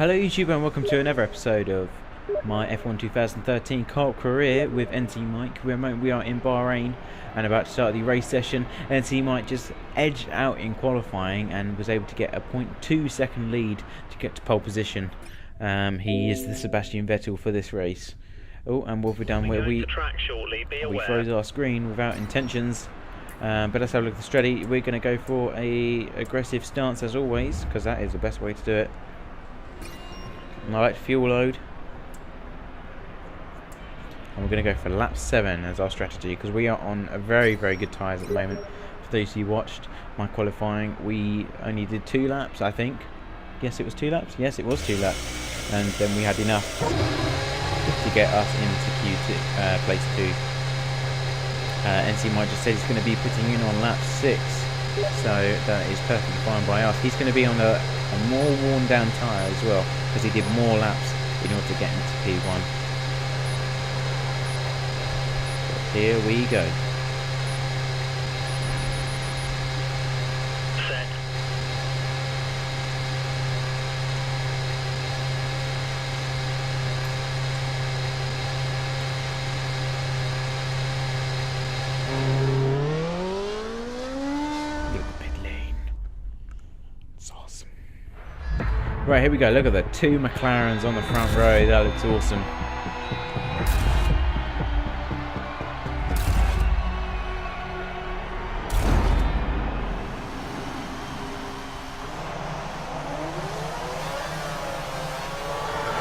Hello YouTube and welcome to another episode of my F1 2013 kart career with NC Mike. We are in Bahrain and about to start the race session. NC Mike just edged out in qualifying and was able to get a 0.2 second lead to get to pole position. He is the Sebastian Vettel for this race. Oh, and what have we done? We froze our screen without intentions. But let's have a look at the strategy. We're going to go for a aggressive stance as always, because that is the best way to do it. Light fuel load, and we're going to go for lap 7 as our strategy, because we are on a very good tyres at the moment. For those who watched my qualifying, we only did 2 laps, I think. Yes, it was 2 laps. Yes, it was 2 laps, and then we had enough to get us into Q2, place 2. NC Mike just said he's going to be putting in on lap 6, so that is perfectly fine by us. He's going to be on a more worn down tyre as well, because he did more laps in order to get into P1. So here we go. Set. Look at the pit lane. It's awesome. Right, here we go. Look at the 2 McLarens on the front row. That looks awesome.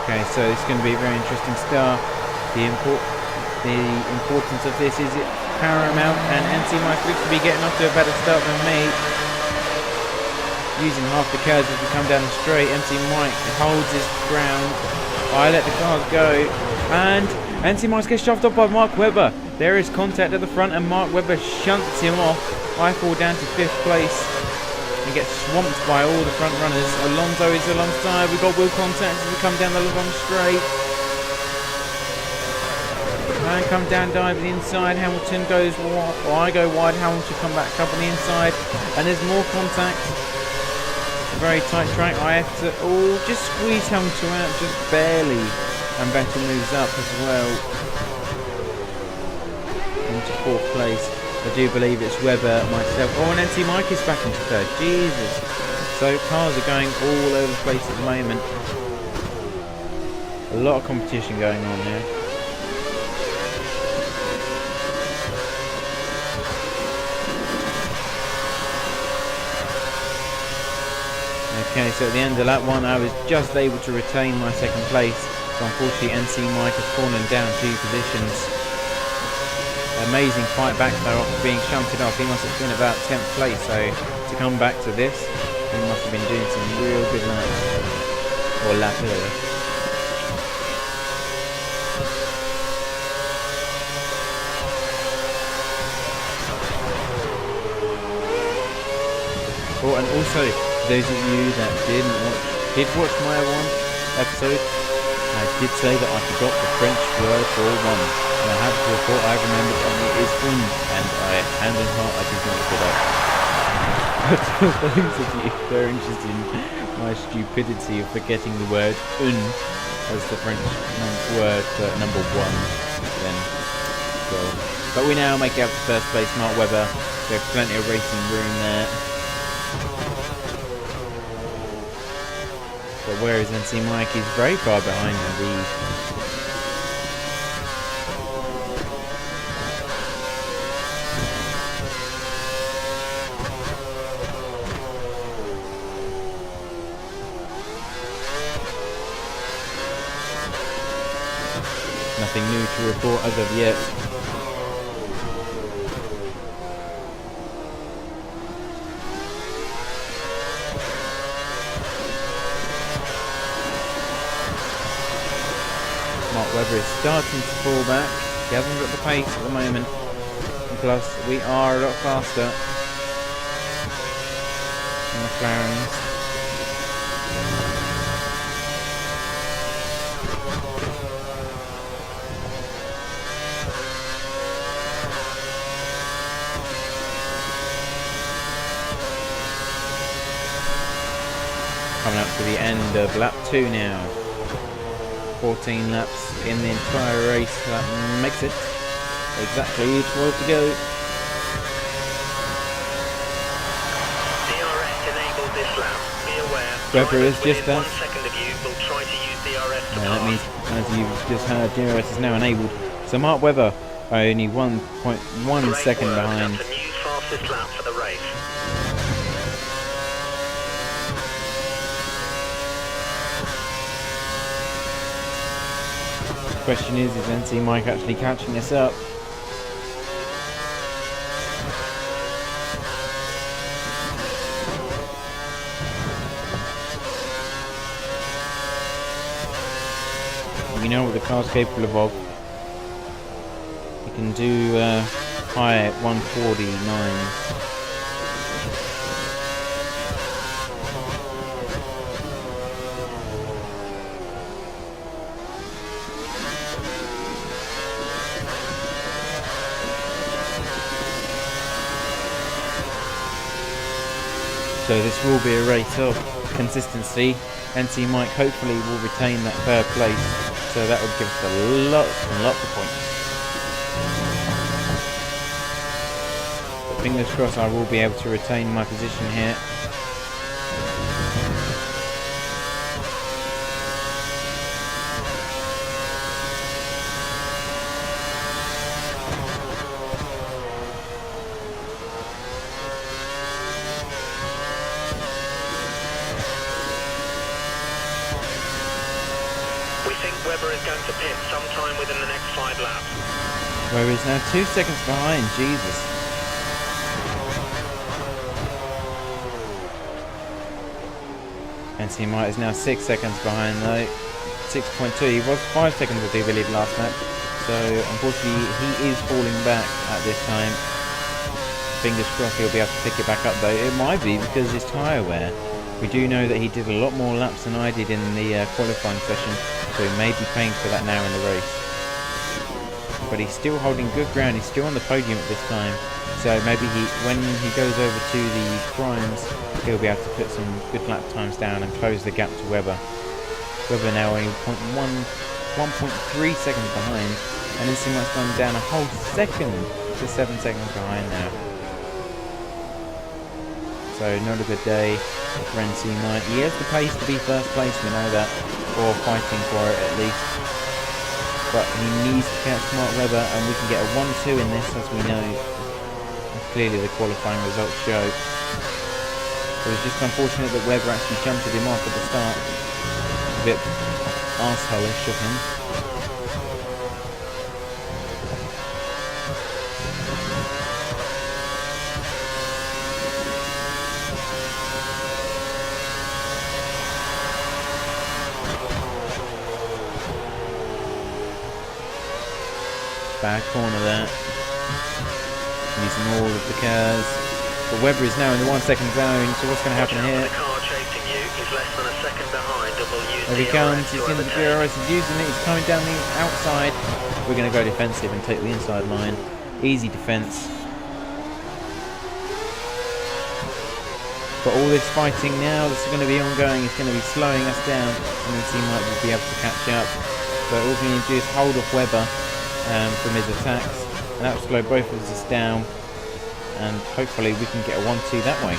Okay, so it's going to be a very interesting start. The importance of this is paramount, and NC Mike looks to be getting off to a better start than me. Using half the curves as we come down the straight, NC Mike holds his ground. I let the cars go, and NC Mike gets shoved off by Mark Webber. There is contact at the front, and Mark Webber shunts him off. I fall down to 5th place and get swamped by all the front runners. Alonso is alongside. We've got wheel contact as we come down the long straight. And come down, dive to the inside. Hamilton goes wide, or I go wide. Hamilton come back up on the inside, and there's more contact. Very tight track. I have to just squeeze Hamilton out just barely, and Vettel moves up as well into 4th place. I do believe it's Webber, myself. Oh, and NC Mike is back into 3rd. Jesus. So cars are going all over the place at the moment. A lot of competition going on here. Okay, so at the end of lap 1 I was just able to retain my 2nd place, so unfortunately NC Mike has fallen down 2 positions. Amazing fight back though after being shunted off. He must have been about 10th place, so to come back to this, he must have been doing some real good laps, or lap early. Oh, and also, those of you that did watch my one episode, I did say that I forgot the French word for one, and I have to report I remembered only is un, and hand on heart I did not look it up. But for those of you that are interested in my stupidity of forgetting the word un as the French word for number 1, then go. But we now make it up to 1st place, Mark Webber. There's plenty of racing room there. But whereas NC Mike is very far behind indeed. Nothing new to report as of yet. Mark Webber is starting to fall back. He hasn't got the pace at the moment. And plus, we are a lot faster than the McLarens. coming up to the end of lap 2 now. 14 laps in the entire race. That makes it exactly 12 to go. DRS enabled this lap. Be aware. Webber is just within 1 as. second of you will try to use DRS to That pass. means, as you've just heard, DRS is now enabled. So Mark Webber only 1.1 Great second work. behind. That's a new fastest lap for the race. The question is NC Mike actually catching this up? We know what the car's capable of. You can do high 149. So this will be a race of consistency. NC Mike hopefully will retain that third place. So that would give us a lots and lots of points. But fingers crossed I will be able to retain my position here. Webber is going to pit sometime within the next 5 laps. Webber is now 2 seconds behind. Jesus. NC Mike is now 6 seconds behind though. 6.2. He was 5 seconds, I do believe, last lap. So unfortunately he is falling back at this time. Fingers crossed he'll be able to pick it back up though. It might be because his tyre wear. We do know that he did a lot more laps than I did in the qualifying session, so he may be paying for that now in the race. But he's still holding good ground, he's still on the podium at this time, so maybe when he goes over to the primes, he'll be able to put some good lap times down and close the gap to Webber. Webber now only 1.3 seconds behind, and NC Mike's gone down a whole second to 7 seconds behind now. So not a good day for NC Mike. He has the pace to be first place, we know that, or fighting for it at least. But he needs to catch Mark Webber, and we can get a 1-2 in this, as we know. And clearly the qualifying results show. It was just unfortunate that Webber actually jumped him off at the start. A bit arsehole-ish of him. Bad corner there. Using all of the cars. But Webber is now in the 1 second zone, so what's going to happen here? The car chasing you is less than a second behind and will use There he comes, he's in the DRS, he's using it, he's coming down the outside. We're going to go defensive and take the inside line. Easy defence. But all this fighting now, this is going to be ongoing, it's going to be slowing us down, and then NC Mike will be able to catch up. But all we need to do is hold off Webber from his attacks, and that will slow both of us down, and hopefully we can get a 1-2 that way.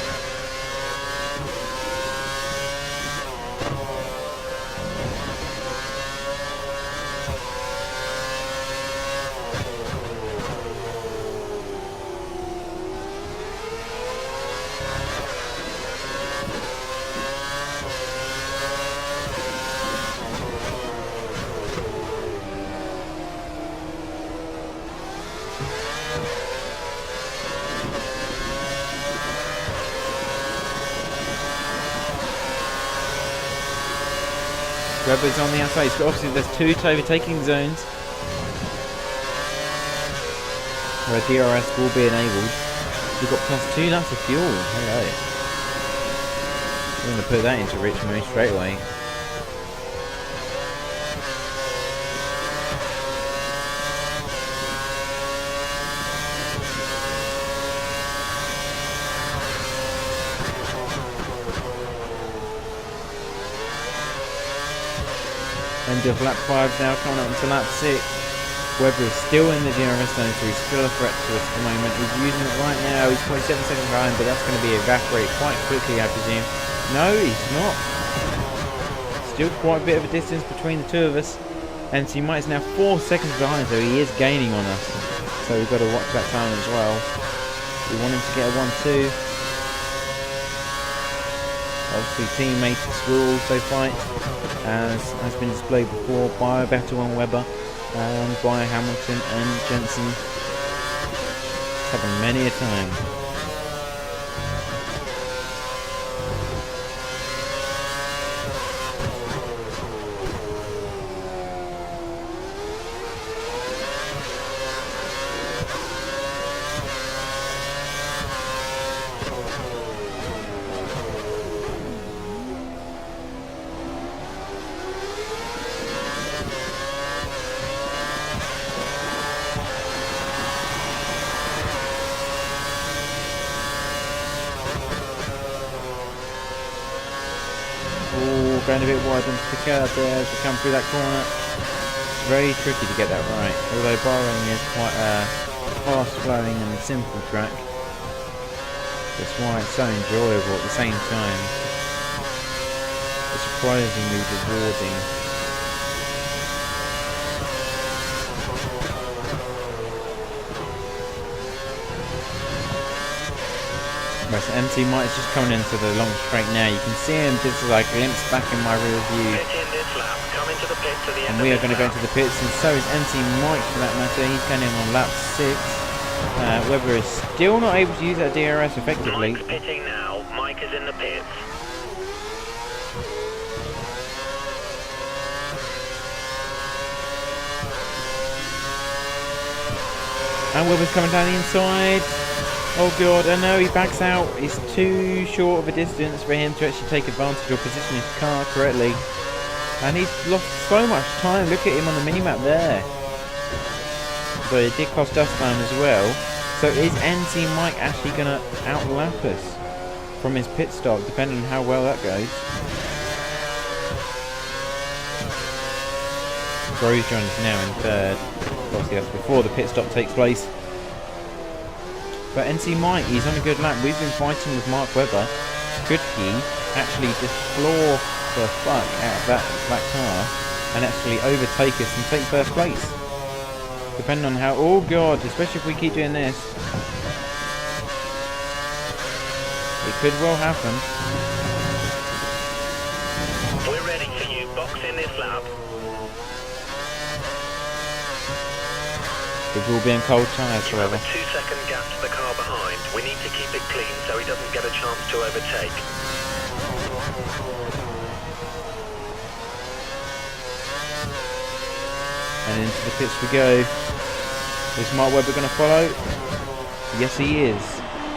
Webber's on the outside, so obviously there's 2 overtaking zones where DRS will be enabled. We've got plus 2 laps of fuel. Hello. We're going to put that into rich mode straight away. End of lap 5 now, coming up into lap 6. Webber is still in the DRS zone, so he's still a threat to us at the moment. He's using it right now. He's 27 seconds behind, but that's going to be evaporated quite quickly, I presume. No, he's not. Still quite a bit of a distance between the two of us. And so Mike is now 4 seconds behind, so he is gaining on us. So we've got to watch that time as well. We want him to get a 1-2. Obviously teammates will also fight, as has been displayed before by Vettel and Webber, and by Hamilton and Jensen. It's happened many a time. Going a bit wide onto the curb there as we come through that corner. Very tricky to get that right, although Bahrain is quite a fast flowing and simple track. That's why it's so enjoyable at the same time. It's surprisingly rewarding. Right, so MC Mike is just coming into the long straight now. You can see him just as I glimpse back in my rear view. And we are going to go into the pits, and so is MC Mike for that matter. He's going in on lap 6. Webber is still not able to use that DRS effectively. Mike's pitting now. Mike is in the pits. And Webber's coming down the inside. Oh god, I know he backs out. It's too short of a distance for him to actually take advantage or position his car correctly. And he's lost so much time. Look at him on the minimap there. But it did cost us time as well. So is NC Mike actually going to outlap us from his pit stop, depending on how well that goes? Grosjean is now in third. Obviously that's before the pit stop takes place. But NC Mike, he's on a good lap. We've been fighting with Mark Webber. Could he actually just floor the fuck out of that car and actually overtake us and take first place? Depending on how... Oh god, especially if we keep doing this. It could well happen. We're ready for you. Box in this lap. It will be in cold tyres, You have however. a 2-second gap to the car behind. We need to keep it clean so he doesn't get a chance to overtake. And into the pits we go. Is Mark Webber going to follow? Yes, he is.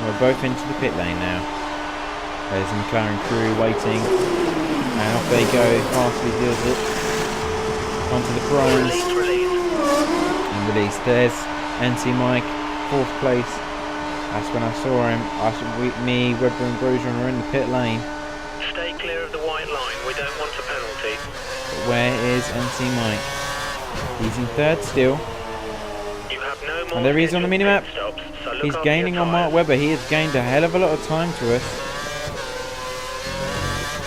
We're both into the pit lane now. There's the McLaren crew waiting. And off they go. Fastly does it. Onto the pros. And release. There's NC Mike, 4th place. That's when I saw him. Me, Webber and Grosjean are in the pit lane. Stay clear of the white line. We don't want a penalty. But where is NC Mike? He's in 3rd still. You have no more And there he is on the minimap. stops, so look He's after gaining your on Mark tyres. Webber. He has gained a hell of a lot of time to us.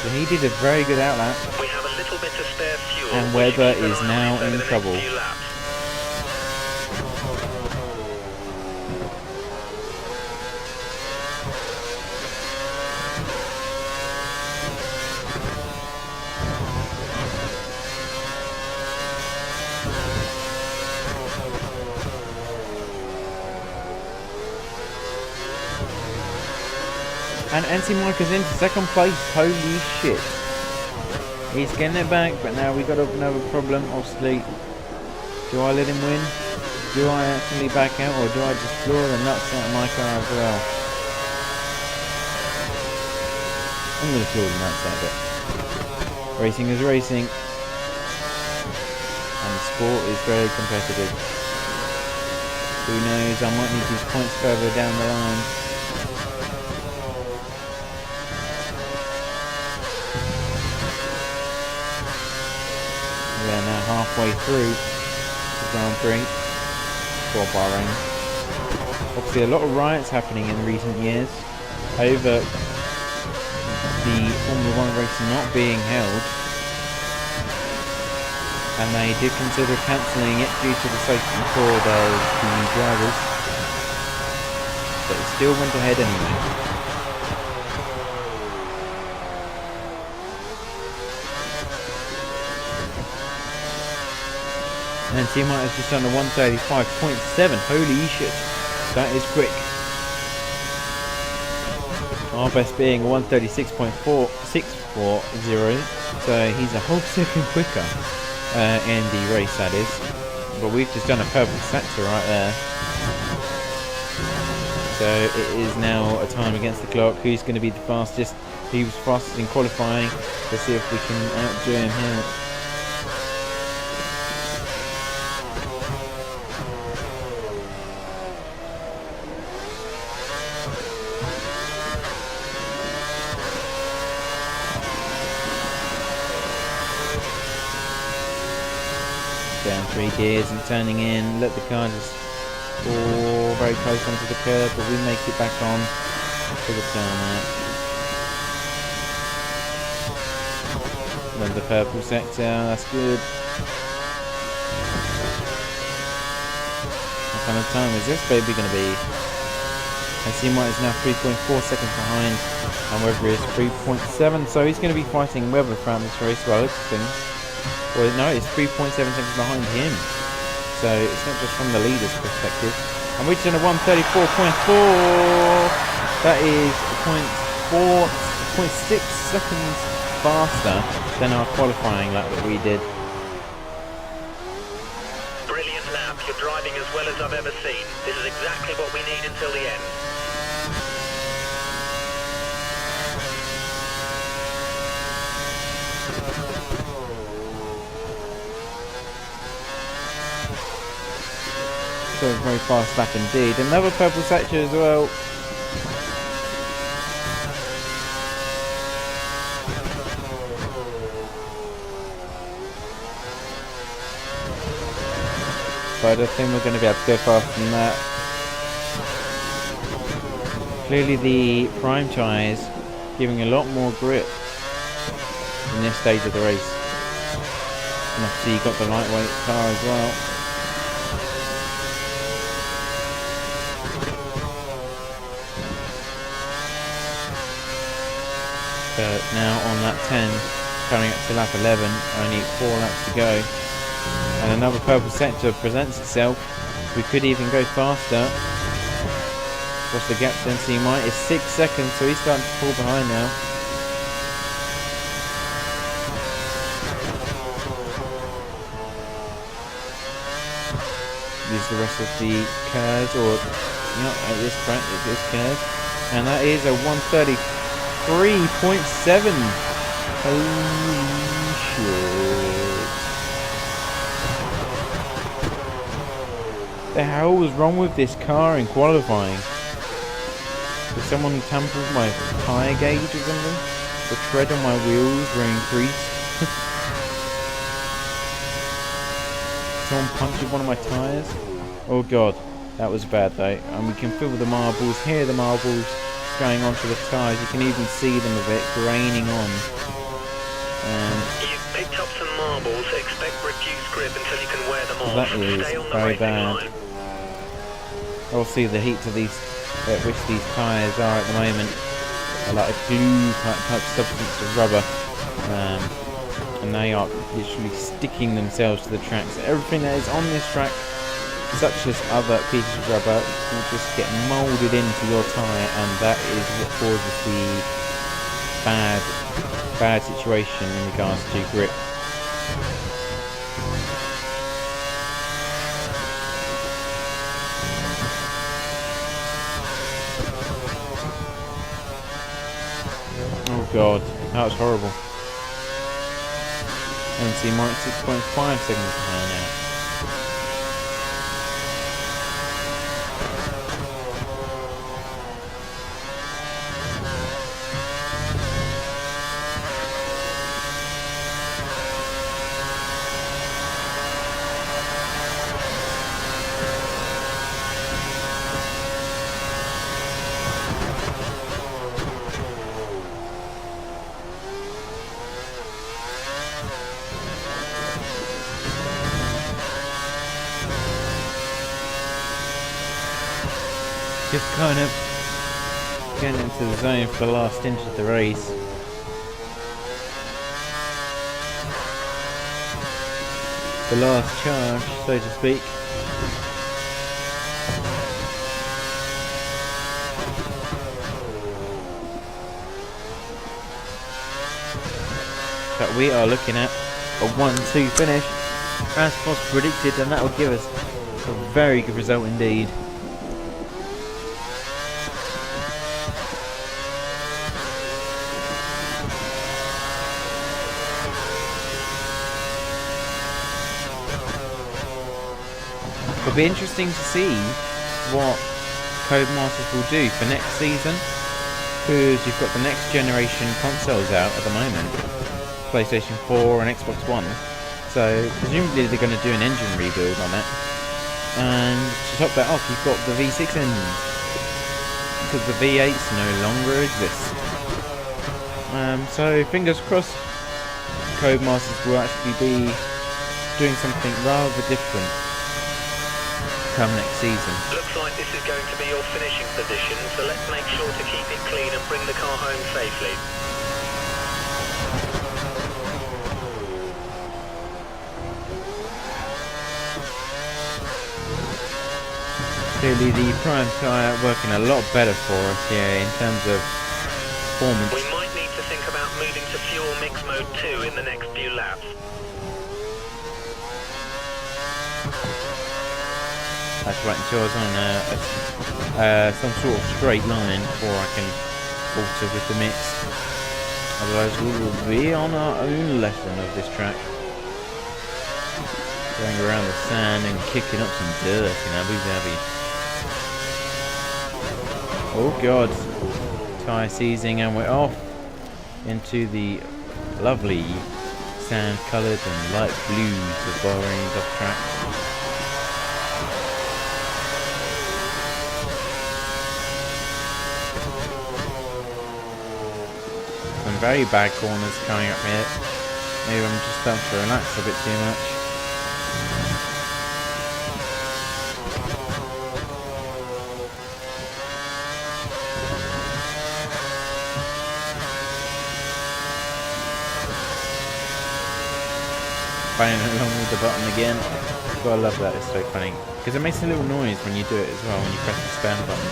So he did a very good outlap. We have a little bit of spare fuel. And which Webber you keep an is eye now on over in the next trouble. few laps. And NC Mike is into 2nd place. Holy shit. He's getting it back, but now we've got another problem. Obviously, do I let him win? Do I actually back out, or do I just floor the nuts out of my car as well? I'm going to floor the nuts out of it. Racing is racing. And the sport is very competitive. Who knows, I might need these points further down the line. We are now halfway through the Grand Prix for Bahrain. Obviously a lot of riots happening in recent years over the Formula 1 race not being held, and they did consider cancelling it due to the safety for the drivers, but it still went ahead anyway. And T-Mite has just done a 135.7. Holy shit, that is quick. Our best being a 136.4640, so he's a whole second quicker in the race, that is. But we've just done a purple sector right there. So it is now a time against the clock. Who's going to be the fastest? He was fastest in qualifying. Let's see if we can outdo him here. Down 3 gears and turning in, let the car just fall very close onto the curb, but we make it back on to the tarmac. Then the purple sector, that's good. What kind of time is this baby going to be? And T-Mite is now 3.4 seconds behind, and Weber is 3.7, so he's going to be fighting Weber throughout this race by the looks of things. Well, no, it's 3.7 seconds behind him. So it's not just from the leader's perspective. And we're just in a 134.4. That is 0.6 seconds faster than our qualifying lap that we did. Brilliant lap. You're driving as well as I've ever seen. This is exactly what we need until the end. So very fast lap indeed. Another purple sector as well. But I don't think we're going to be able to go faster than that. Clearly the prime tyres giving a lot more grip in this stage of the race. And obviously you've got the lightweight car as well. But now on lap 10, coming up to lap 11, only 4 laps to go. And another purple sector presents itself. We could even go faster. What's the gap to T-Mite? It's 6 seconds, so he's starting to fall behind now. This is the rest of the curves, or at this point, this curve. And that is a 133.7. Holy shit. The hell was wrong with this car in qualifying? Did someone tamper with my tyre gauge or something? The tread on my wheels were increased. Someone punctured one of my tyres? Oh god, that was bad though. And we can feel the marbles, hear the marbles going onto the tyres. You can even see them a bit graining on. You've picked up some marbles. Expect reduced grip until you can wear them off. That is Stay on the very racing bad. line. Obviously the heat to these, at which these tyres are at the moment, are like a glue type substance of rubber. And they are literally sticking themselves to the track. So everything that is on this track, such as other pieces of rubber, will just get moulded into your tyre, and that is what causes the bad situation in regards to grip. Oh god, that was horrible. And T-Mite 6.5 seconds behind now. just kind of getting into the zone for the last inch of the race. The last charge, so to speak. But we are looking at a 1-2 finish, as was predicted, and that will give us a very good result indeed. It'll be interesting to see what Codemasters will do for next season, because you've got the next generation consoles out at the moment, PlayStation 4 and Xbox One, so presumably they're going to do an engine rebuild on it, and to top that off you've got the V6 engine, because the V8s no longer exist. So fingers crossed Codemasters will actually be doing something rather different come next season. Looks like this is going to be your finishing position, so let's make sure to keep it clean and bring the car home safely. Clearly the Prime tyre working a lot better for us here in terms of performance. We might need to think about moving to fuel mix mode 2 in the next few laps. That's right, until I was on some sort of straight line before I can alter with the mix. Otherwise we will be on our own lesson of this track. Going around the sand and kicking up some dirt in Abu Dhabi. Oh god. Tyre seizing and we're off into the lovely sand coloured and light blues of Bahrain's off track. Some very bad corners coming up here. Maybe I'm just starting to relax a bit too much. Playing along with the button again. Gotta love that, it's so funny. Because it makes a little noise when you do it as well, when you press the spam button.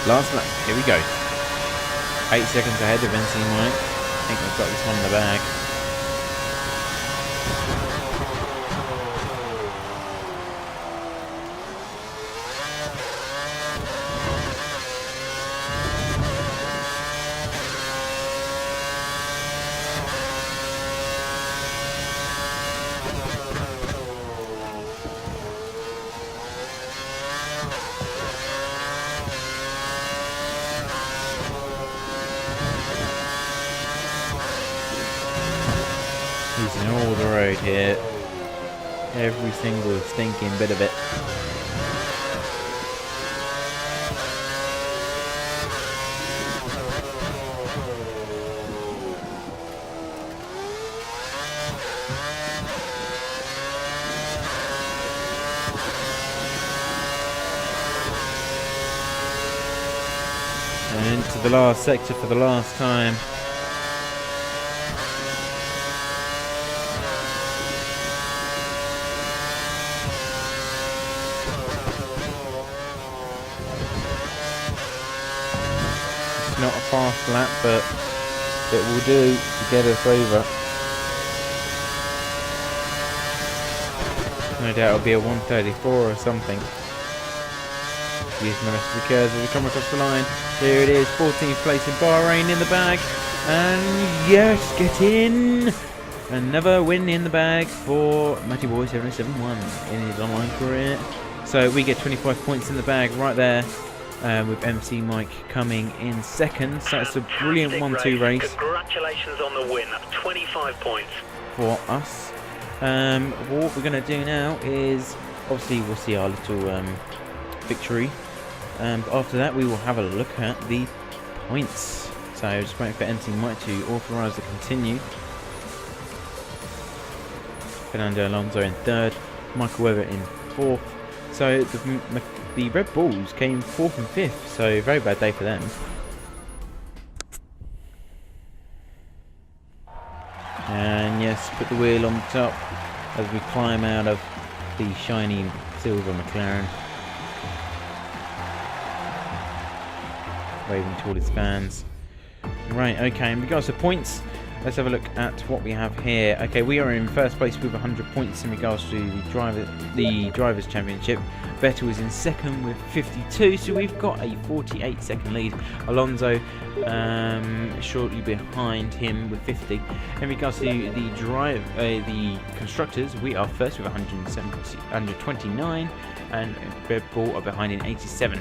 Last lap, here we go. 8 seconds ahead of NC Mike. I think we've got this one in the bag. Using all the road here. Every single stinking bit of it. And into the last sector for the last time. Not a fast lap, but it will do to get us over. No doubt it'll be a 134 or something. Using the rest of the curves as we come across the line. Here it is, 14th place in Bahrain in the bag. And yes, get in! Another win in the bag for Matty Boy 771 in his online career. So we get 25 points in the bag right there. With MC Mike coming in second, so it's a brilliant 1-2 race. Congratulations on the win, 25 points for us. What we're going to do now is, obviously we'll see our little victory. After that we will have a look at the points. So just waiting for MC Mike to authorise the continue. Fernando Alonso in third, Michael Webber in 4th. So the Red Bulls came 4th and 5th, so very bad day for them. And yes, put the wheel on top as we climb out of the shiny silver McLaren. Waving to all his fans. Right, okay, in regards to points, let's have a look at what we have here. Okay, we are in first place with 100 points in regards to the Drivers' Championship. Vettel is in second with 52, so we've got a 48-second lead. Alonso shortly behind him with 50. In regards to the constructors, we are first with 129, and Red Bull are behind in 87.